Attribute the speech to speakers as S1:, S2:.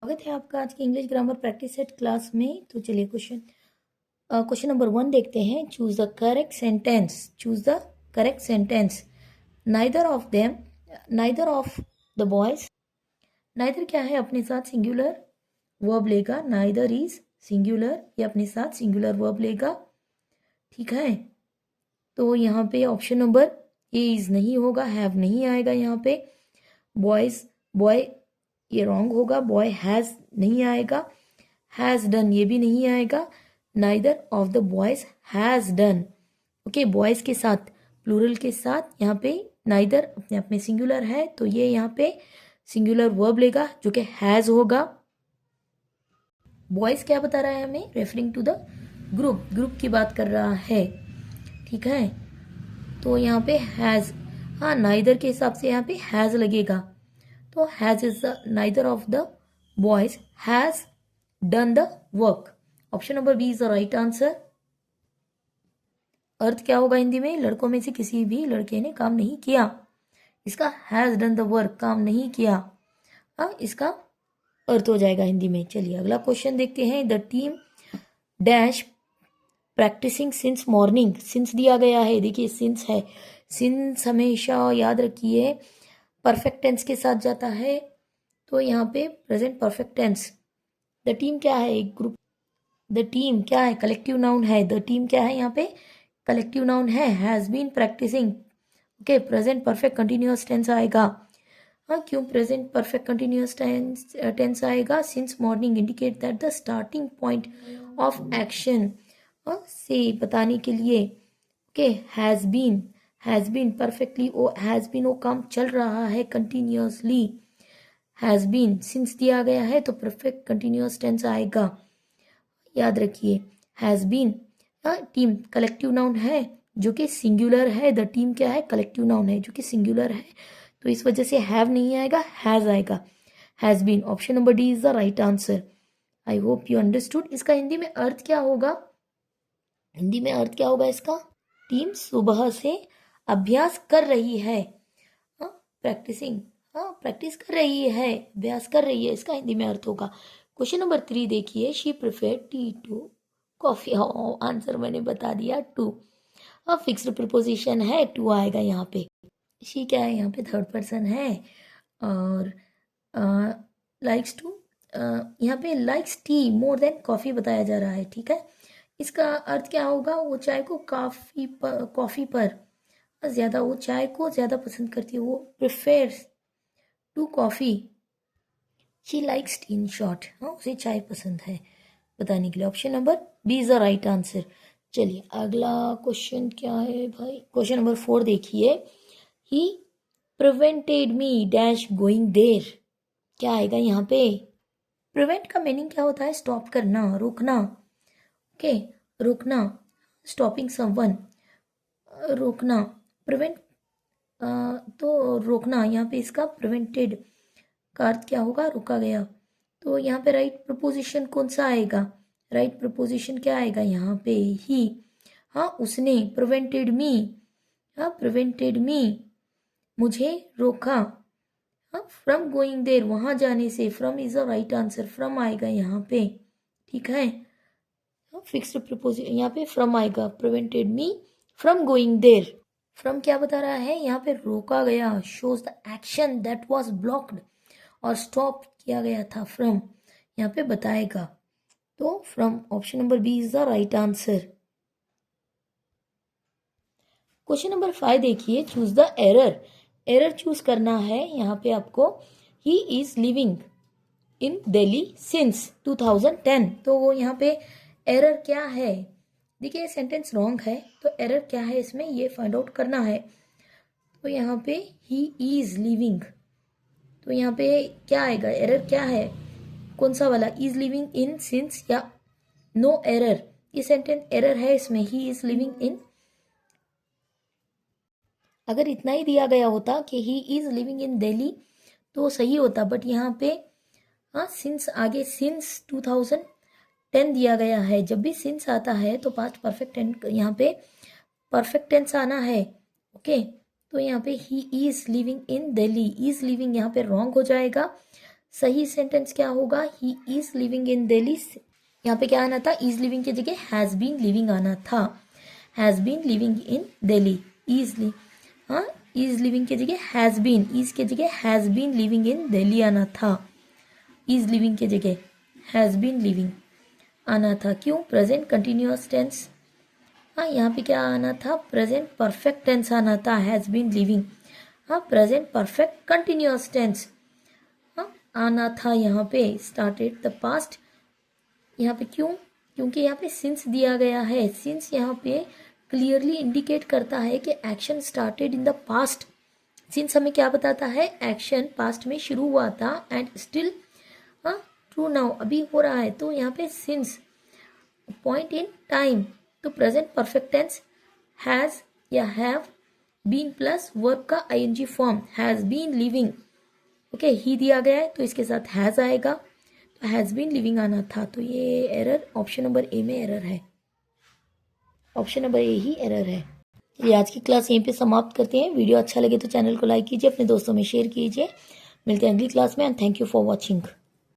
S1: स्वागत है आपका आज की English grammar practice set class में। तो चलिए क्वेश्चन नंबर 1 देखते हैं। Choose the correct sentence. Choose the correct sentence. Neither of them, neither of the boys. Neither क्या है, अपने साथ सिंगुलर वर्ब लेगा। नाइदर इज सिंगुलर, ये अपने साथ सिंगुलर वर्ब लेगा। ठीक है, तो यहाँ पे ऑप्शन नंबर ए इज नहीं होगा, हैव नहीं आएगा यहाँ पे। बॉयज, बॉय ये रॉन्ग होगा। बॉय हैज़ नहीं आएगा। हैज़ डन ये भी नहीं आएगा। Neither of the boys has done. Okay, boys के साथ प्लूरल के साथ यहाँ पे नाइदर अपने आप में सिंगुलर है, तो ये यहाँ पे सिंगुलर वर्ब लेगा जो कि हैज़ होगा। बॉयज क्या बता रहा है हमें, referring to the group, group की बात कर रहा है। ठीक है, तो यहाँ पे हैज़, हाँ नाइदर के हिसाब से यहाँ पे हैज़ लगेगा। तो has is the neither of the boys has done the work. Option number B is the right answer. अर्थ क्या होगा हिंदी में, लड़कों में से किसी भी लड़के ने काम नहीं किया। इसका हैज डन द वर्क, काम नहीं किया, हाँ इसका अर्थ हो जाएगा हिंदी में। चलिए अगला क्वेश्चन देखते हैं। The team dash practising since morning. Since दिया गया है, देखिए सिंस है। सिंस हमेशा याद रखिए परफेक्ट टेंस के साथ जाता है, तो यहाँ पे present perfect tense. The team क्या है, एक ग्रुप। द टीम क्या है, कलेक्टिव नाउन है। द टीम क्या है, यहाँ पे कलेक्टिव नाउन है। Has been practising, okay present perfect continuous tense आएगा। हाँ क्यों प्रेजेंट परफेक्ट कंटिन्यूअस टेंस आएगा, since morning indicate that the starting point of action से बताने के लिए। Okay, has been perfectly, oh has been वो काम चल रहा है कंटिन्यूअसली। हैज बीन सिंस दिया गया है तो परफेक्ट कंटिन्यूअस टेंस आएगा, याद रखिए। Has been, team collective noun है जो कि सिंगुलर है। द टीम क्या है, कलेक्टिव नाउन है जो कि सिंगुलर है, तो इस वजह से हैव नहीं आएगा, हैज आएगा। Has been, option number D is the right answer. I hope you understood. इसका हिंदी में अर्थ क्या होगा, हिंदी में अर्थ क्या होगा इसका, टीम सुबह से अभ्यास कर रही है। प्रैक्टिसिंग, प्रैक्टिस कर रही है, अभ्यास कर रही है, इसका हिंदी में अर्थ होगा। क्वेश्चन नंबर 3 देखिए। She prefer tea to coffee. Answer मैंने बता दिया, टू। फिक्स्ड प्रीपोजिशन है, टू आएगा यहाँ पे। शी क्या है, यहाँ पे थर्ड पर्सन है। और लाइक्स टू, यहाँ पे likes T more than coffee बताया जा रहा है। ठीक है, इसका अर्थ क्या होगा, वो चाय को कॉफी पर ज्यादा, वो चाय को ज्यादा पसंद करती है, वो prefers to coffee. She likes tea in short, हाँ उसे चाय पसंद है बताने के लिए। Option number B is the right answer. चलिए अगला क्वेश्चन क्या है भाई, क्वेश्चन नंबर 4 देखिए। He prevented me dash going there. क्या आएगा यहाँ पे, प्रिवेंट का मीनिंग क्या होता है, स्टॉप करना, रोकना। ओके, रोकना, स्टॉपिंग समवन, रोकना। प्रिवेंट तो रोकना, यहाँ पे इसका प्रिवेंटेड का अर्थ क्या होगा, रोका गया। तो यहाँ पे राइट प्रपोजिशन कौन सा आएगा, राइट प्रपोजिशन क्या आएगा यहाँ पे, ही। हाँ उसने, प्रिवेंटेड मी, हाँ प्रिवेंटेड मी मुझे रोका, हाँ फ्रॉम गोइंग देर वहां जाने से। From is the right answer, from आएगा यहाँ पे। ठीक है, फिक्स्ड प्रपोजिशन यहाँ पे फ्रॉम आएगा, prevented me from going there. From क्या बता रहा है, यहाँ पे रोका गया, shows the action that was blocked, और स्टॉप किया गया था, फ्रॉम यहाँ पे बताएगा। तो from, option number B is the right answer. Question number 5 देखिए। Choose the error. Error choose करना है यहाँ पे आपको। He is living in Delhi since 2010। तो वो यहाँ पे एरर क्या है, देखिए सेंटेंस रॉन्ग है, तो एरर क्या है इसमें ये फाइंड आउट करना है। तो यहाँ पे ही इज लिविंग, तो यहाँ पे क्या आएगा, एरर क्या है, कौन सा वाला, इज लिविंग इन सिंस या नो एरर। ये सेंटेंस एरर है इसमें, ही इज लिविंग इन। अगर इतना ही दिया गया होता कि ही इज लिविंग इन दिल्ली तो सही होता, बट यहाँ पे हाँ सिंस आगे, सिंस 2010 दिया गया है। जब भी सिंस आता है तो पास्ट परफेक्ट टेंस, यहाँ पे परफेक्ट टेंस आना है। ओके, तो यहाँ पे ही is living in Delhi, is living यहाँ पे रॉन्ग हो जाएगा। सही सेंटेंस क्या होगा, ही इज लिविंग इन दिल्ली। यहाँ पे क्या आना था, इज लिविंग की जगह हैज बीन लिविंग आना था, has been living in Delhi, is हाँ, इज लिविंग की जगह हैज बीन, इज की जगह has been living in Delhi आना था, इज लिविंग की जगह हैज बीन लिविंग आना था। क्यों, प्रेजेंट कंटिन्यूअस टेंस। हाँ, यहाँ पे क्या आना था, प्रेजेंट परफेक्ट टेंस आना था, हैज बीन लिविंग। हाँ, प्रेजेंट परफेक्ट कंटिन्यूअस टेंस हाँ आना था। यहाँ पे स्टार्टेड द पास्ट, यहाँ पे क्यों, क्योंकि यहाँ पे सिंस दिया गया है। सिंस यहाँ पे क्लियरली इंडिकेट करता है कि action started in the past. Since हमें क्या बताता है, एक्शन पास्ट में शुरू हुआ था एंड स्टिल ट्रू नाउ, अभी हो रहा है। तो यहाँ पे सिंस पॉइंट इन टाइम, तो प्रेजेंट परफेक्ट टेंस हैज या हैव बीन प्लस वर्ब का ING form, has been living. Okay, he दिया गया है तो इसके साथ हैज आएगा, तो हैज बीन लिविंग आना था। तो ये एरर ऑप्शन नंबर ए में एरर है, option number A he error है। चलिए आज की क्लास यहीं पे समाप्त करते हैं। वीडियो अच्छा लगे तो चैनल को लाइक कीजिए, अपने दोस्तों में शेयर कीजिए। मिलते हैं अगली क्लास में and thank you for watching.